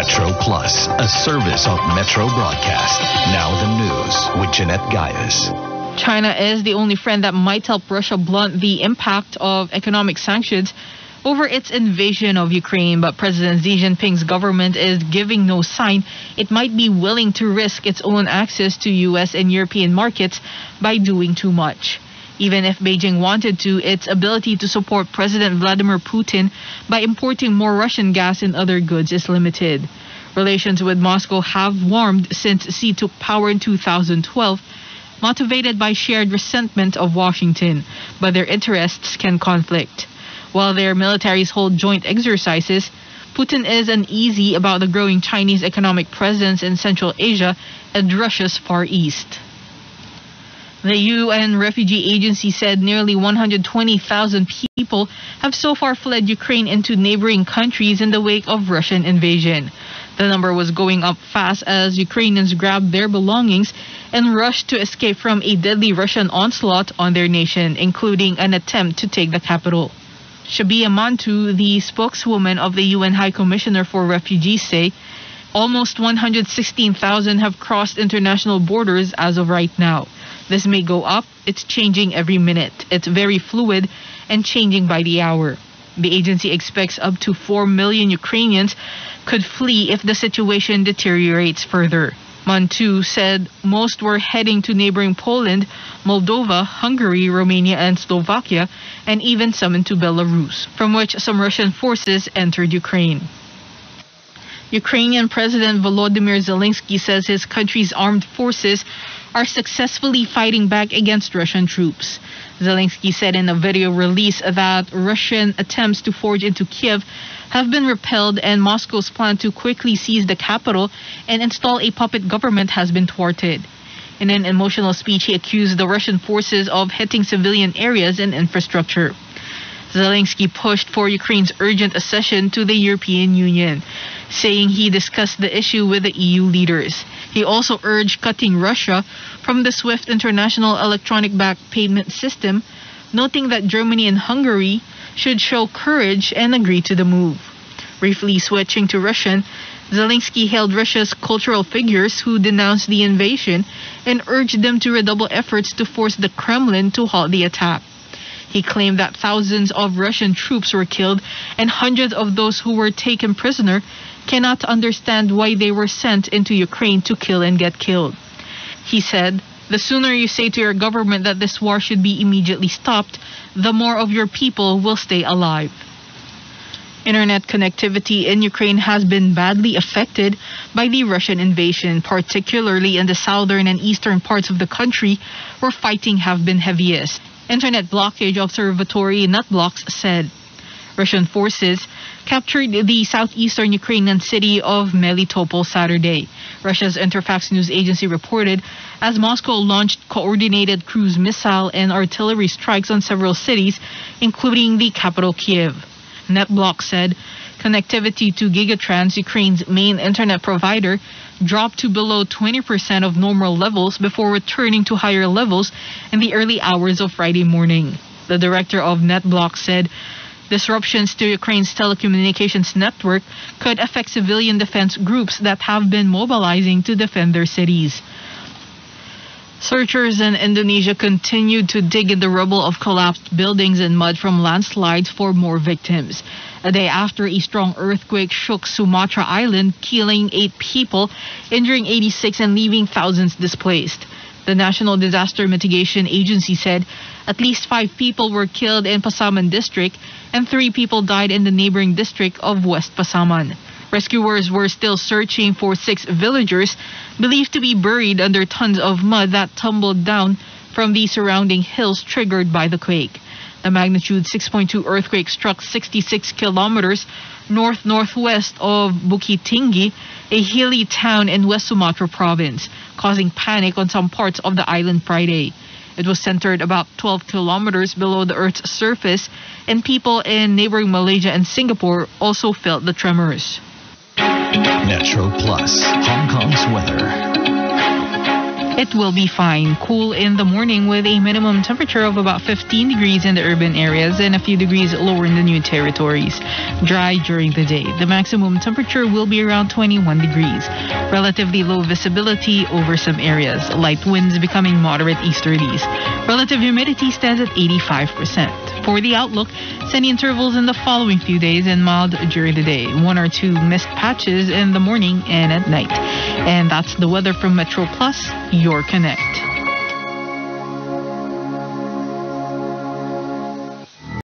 Metro Plus, a service of Metro Broadcast. Now the news with Jeanette Gaius. China is the only friend that might help Russia blunt the impact of economic sanctions over its invasion of Ukraine, but President Xi Jinping's government is giving no sign it might be willing to risk its own access to U.S. and European markets by doing too much. Even if Beijing wanted to, its ability to support President Vladimir Putin by importing more Russian gas and other goods is limited. Relations with Moscow have warmed since Xi took power in 2012, motivated by shared resentment of Washington, but their interests can conflict. While their militaries hold joint exercises, Putin is uneasy about the growing Chinese economic presence in Central Asia and Russia's Far East. The UN Refugee Agency said nearly 120,000 people have so far fled Ukraine into neighboring countries in the wake of Russian invasion. The number was going up fast as Ukrainians grabbed their belongings and rushed to escape from a deadly Russian onslaught on their nation, including an attempt to take the capital. Shabia Mantu, the spokeswoman of the UN High Commissioner for Refugees, say almost 116,000 have crossed international borders as of right now. This may go up. It's changing every minute. It's very fluid and changing by the hour. The agency expects up to 4 million Ukrainians could flee if the situation deteriorates further. Mantu said most were heading to neighboring Poland, Moldova, Hungary, Romania, and Slovakia, and even some into Belarus, from which some Russian forces entered Ukraine. Ukrainian President Volodymyr Zelensky says his country's armed forces are successfully fighting back against Russian troops. Zelensky said in a video release that Russian attempts to forge into Kiev have been repelled and Moscow's plan to quickly seize the capital and install a puppet government has been thwarted. In an emotional speech, he accused the Russian forces of hitting civilian areas and infrastructure. Zelensky pushed for Ukraine's urgent accession to the European Union, saying he discussed the issue with the EU leaders. He also urged cutting Russia from the SWIFT international electronic back payment system, noting that Germany and Hungary should show courage and agree to the move. Briefly switching to Russian, Zelensky hailed Russia's cultural figures who denounced the invasion and urged them to redouble efforts to force the Kremlin to halt the attack. He claimed that thousands of Russian troops were killed and hundreds of those who were taken prisoner cannot understand why they were sent into Ukraine to kill and get killed. He said, "The sooner you say to your government that this war should be immediately stopped, the more of your people will stay alive." Internet connectivity in Ukraine has been badly affected by the Russian invasion, particularly in the southern and eastern parts of the country where fighting have been heaviest. Internet blockage observatory NetBlocks said Russian forces captured the southeastern Ukrainian city of Melitopol Saturday. Russia's Interfax news agency reported as Moscow launched coordinated cruise missile and artillery strikes on several cities, including the capital Kiev. NetBlocks said connectivity to Gigatrans, Ukraine's main internet provider, dropped to below 20% of normal levels before returning to higher levels in the early hours of Friday morning. The director of NetBlocks said disruptions to Ukraine's telecommunications network could affect civilian defense groups that have been mobilizing to defend their cities. Searchers in Indonesia continued to dig in the rubble of collapsed buildings and mud from landslides for more victims. A day after a strong earthquake shook Sumatra Island, killing 8 people, injuring 86 and leaving thousands displaced. The National Disaster Mitigation Agency said at least 5 people were killed in Pasaman district and 3 people died in the neighboring district of West Pasaman. Rescuers were still searching for 6 villagers believed to be buried under tons of mud that tumbled down from the surrounding hills triggered by the quake. The magnitude 6.2 earthquake struck 66 kilometers north-northwest of Bukit Tinggi, a hilly town in West Sumatra province, causing panic on some parts of the island Friday. It was centered about 12 kilometers below the Earth's surface, and people in neighboring Malaysia and Singapore also felt the tremors. Metro Plus, Hong Kong's weather. It will be fine. Cool in the morning with a minimum temperature of about 15 degrees in the urban areas and a few degrees lower in the new territories. Dry during the day. The maximum temperature will be around 21 degrees. Relatively low visibility over some areas. Light winds becoming moderate easterlies. Relative humidity stands at 85%. For the outlook, sunny intervals in the following few days and mild during the day. 1 or 2 mist patches in the morning and at night. And that's the weather from Metro Plus, your connect.